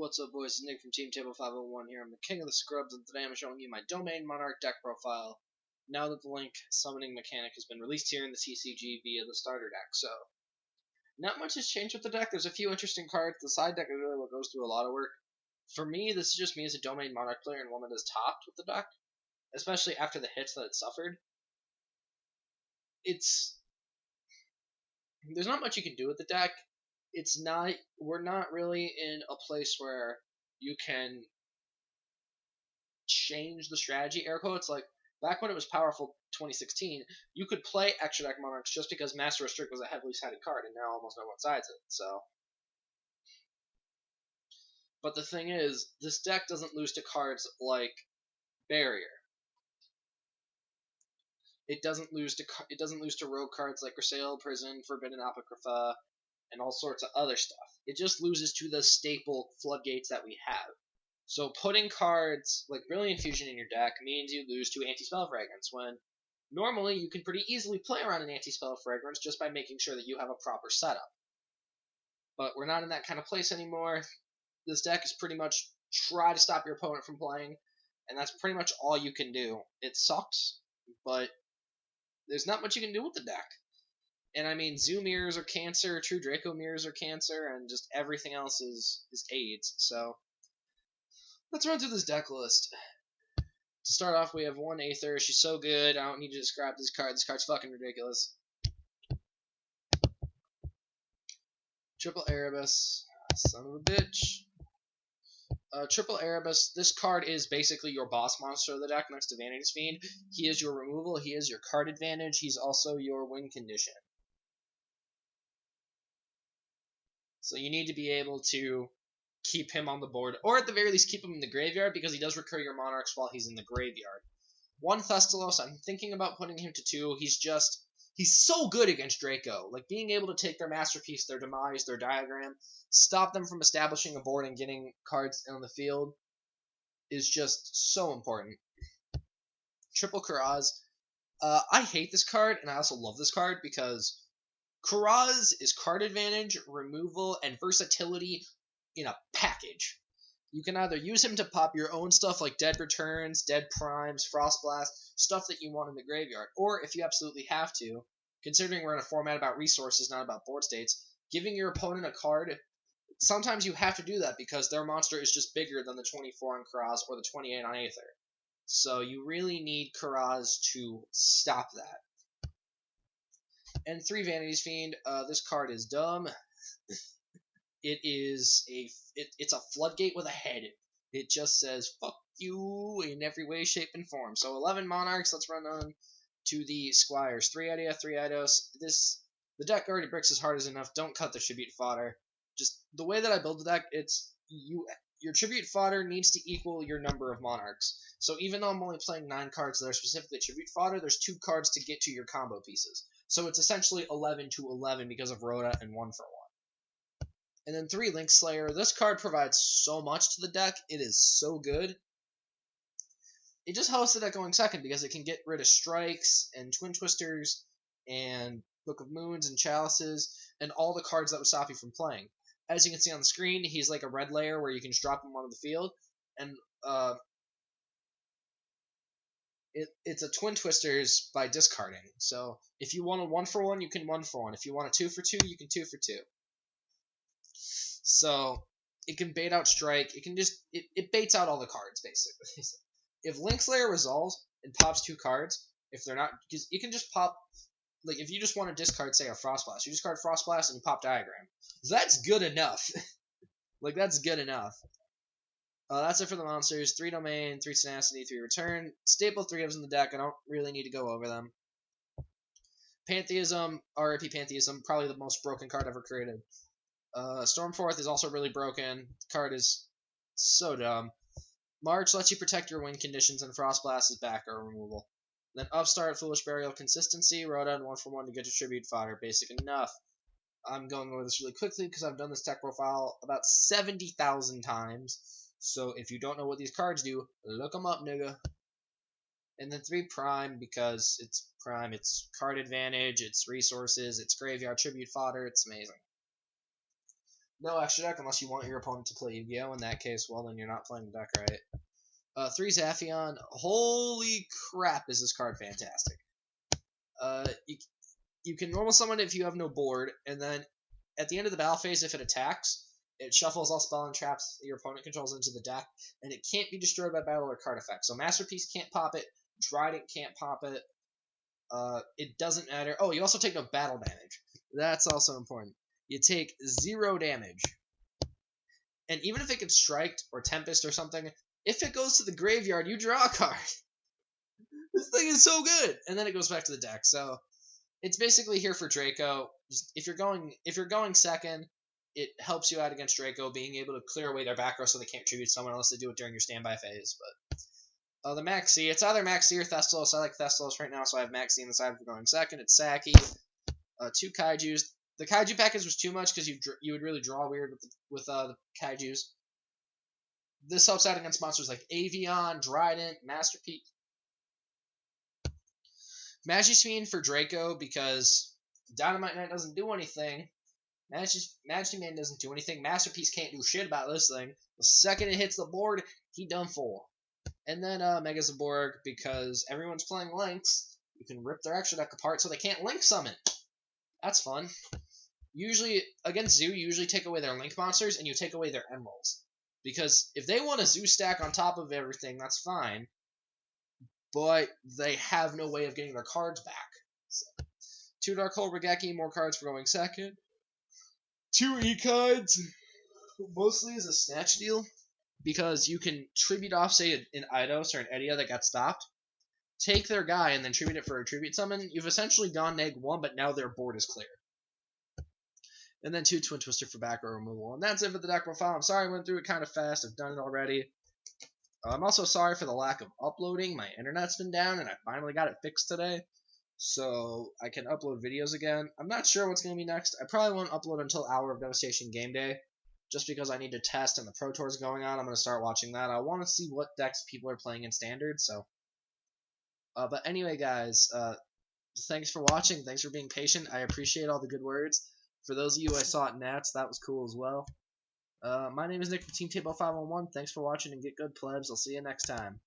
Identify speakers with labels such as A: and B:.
A: What's up, boys? It's Nick from Team Table 501 here. I'm the king of the scrubs, and today I'm showing you my Domain Monarch deck profile now that the Link summoning mechanic has been released here in the TCG via the starter deck. So, not much has changed with the deck. There's a few interesting cards. The side deck is really what goes through a lot of work. For me, this is just me as a Domain Monarch player and one that is topped with the deck, especially after the hits that it suffered. There's not much you can do with the deck. We're not really in a place where you can change the strategy, air quotes. Like, back when it was powerful 2016, you could play extra deck Monarchs just because Master Restrict was a heavily sided card, and now almost no one sides it, so. But the thing is, this deck doesn't lose to cards like Barrier. It doesn't lose to rogue cards like Grisaille, Prison, Forbidden Apocrypha, and all sorts of other stuff. It just loses to the staple floodgates that we have. So putting cards like Brilliant Fusion in your deck means you lose to Anti-Spell Fragrance, when normally you can pretty easily play around an Anti-Spell Fragrance just by making sure that you have a proper setup. But we're not in that kind of place anymore. This deck is pretty much try to stop your opponent from playing, and that's pretty much all you can do. It sucks, but there's not much you can do with the deck. And I mean, Zoo Mirrors are cancer, True Draco Mirrors are cancer, and just everything else is AIDS. So let's run through this deck list. To start off, we have one Aether. She's so good, I don't need to describe this card. This card's fucking ridiculous. Triple Erebus. Son of a bitch. Triple Erebus, this card is basically your boss monster of the deck next to Vanity's Fiend. He is your removal, he is your card advantage, he's also your win condition. So you need to be able to keep him on the board, or at the very least keep him in the graveyard, because he does recur your Monarchs while he's in the graveyard. One Thestalos, I'm thinking about putting him to 2. He's so good against Draco. Like, being able to take their Masterpiece, their Demise, their Diagram, stop them from establishing a board and getting cards on the field is just so important. Triple Karaz. I hate this card, and I also love this card, because Karaz is card advantage, removal, and versatility in a package. You can either use him to pop your own stuff like Dead Returns, Dead Primes, Frostblast, stuff that you want in the graveyard, or if you absolutely have to, considering we're in a format about resources, not about board states, giving your opponent a card, sometimes you have to do that because their monster is just bigger than the 24 on Karaz or the 28 on Aether. So you really need Karaz to stop that. And 3 Vanity's Fiend. This card is dumb. It's a floodgate with a head. It just says fuck you in every way, shape, and form. So 11 Monarchs. Let's run on to the Squires. 3 Idea, 3 Eidos. The deck already bricks as hard as enough. Don't cut the tribute fodder. Just the way that I build the deck, your tribute fodder needs to equal your number of Monarchs. So even though I'm only playing 9 cards that are specifically tribute fodder, there's 2 cards to get to your combo pieces. So it's essentially 11 to 11 because of Rhoda and 1 for 1. And then 3 Link Slayer. This card provides so much to the deck. It is so good. It just helps the deck going second because it can get rid of Strikes and Twin Twisters and Book of Moons and Chalices and all the cards that would stop you from playing. As you can see on the screen, he's like a red layer where you can just drop him onto the field. And it's a Twin Twisters by discarding. So if you want a 1 for 1, you can 1 for 1. If you want a 2 for 2, you can 2 for 2. So it can bait out Strike. It baits out all the cards, basically. If Link Slayer resolves and pops 2 cards, if they're not, because you can just pop, like if you just want to discard, say, a Frostblast, you discard Frostblast and you pop Diagram. That's good enough. Like, that's good enough. That's it for the monsters. 3 Domain, 3 Tenacity, 3 Return. Staple 3 of them in the deck. I don't really need to go over them. Pantheism, RIP Pantheism, probably the most broken card ever created. Stormforth is also really broken. The card is so dumb. March lets you protect your win conditions, and Frostblast is back or removal. Then Upstart, Foolish Burial, Consistency, Rhoda, and 1 for 1 to get your tribute fodder. Basic enough. I'm going over this really quickly because I've done this deck profile about 70,000 times. So if you don't know what these cards do, look them up, nigga. And then 3 Prime, because it's Prime. It's card advantage, it's resources, it's graveyard tribute fodder. It's amazing. No extra deck unless you want your opponent to play Yu-Gi-Oh! In that case, well, then you're not playing the deck right. 3 Zaphion. Holy crap, is this card fantastic. You can normal summon it if you have no board, and then at the end of the battle phase, if it attacks, it shuffles all spell and traps your opponent controls into the deck, and it can't be destroyed by battle or card effects. So Masterpiece can't pop it, Trident can't pop it, it doesn't matter. Oh, you also take no battle damage. That's also important. You take 0 damage. And even if it gets striked or Tempest or something, if it goes to the graveyard, you draw a card. This thing is so good! And then it goes back to the deck. So it's basically here for Draco. If you're going second, it helps you out against Draco, being able to clear away their back row so they can't tribute someone unless they do it during your standby phase. But the Maxi, it's either Maxi or Thestalos. I like Thestalos right now, so I have Maxi on the side for going second. It's Saki. 2 Kaijus. The Kaiju package was too much because you would really draw weird with the Kaijus. This helps out against monsters like Avion, Dryden, Masterpiece. Magisfiend for Draco because Dynamite Knight doesn't do anything. Majesty Man doesn't do anything. Masterpiece can't do shit about this thing. The second it hits the board, he done for. And then Megazaborg because everyone's playing Lynx. You can rip their extra deck apart so they can't Link summon. That's fun. Usually, against Zoo, you usually take away their Link monsters and you take away their Emeralds. Because if they want a Zoo stack on top of everything, that's fine. But they have no way of getting their cards back. So, 2 Dark Hole Regeki, more cards for going second. 2 E-cards, mostly as a snatch deal, because you can tribute off, say, an Eidos or an Edia that got stopped, take their guy, and then tribute it for a tribute summon. You've essentially gone -1, but now their board is clear. And then 2 Twin Twister for back row removal. And that's it for the deck profile. I'm sorry I went through it kind of fast. I've done it already. I'm also sorry for the lack of uploading. My internet's been down, and I finally got it fixed today. So I can upload videos again. I'm not sure what's going to be next. I probably won't upload until Hour of Devastation Game Day, just because I need to test and the Pro Tour is going on. I'm going to start watching that. I want to see what decks people are playing in Standard. So, but anyway, guys, thanks for watching. Thanks for being patient. I appreciate all the good words. For those of you I saw at Nats, that was cool as well. My name is Nick from Team Table 511. Thanks for watching and get good, plebs. I'll see you next time.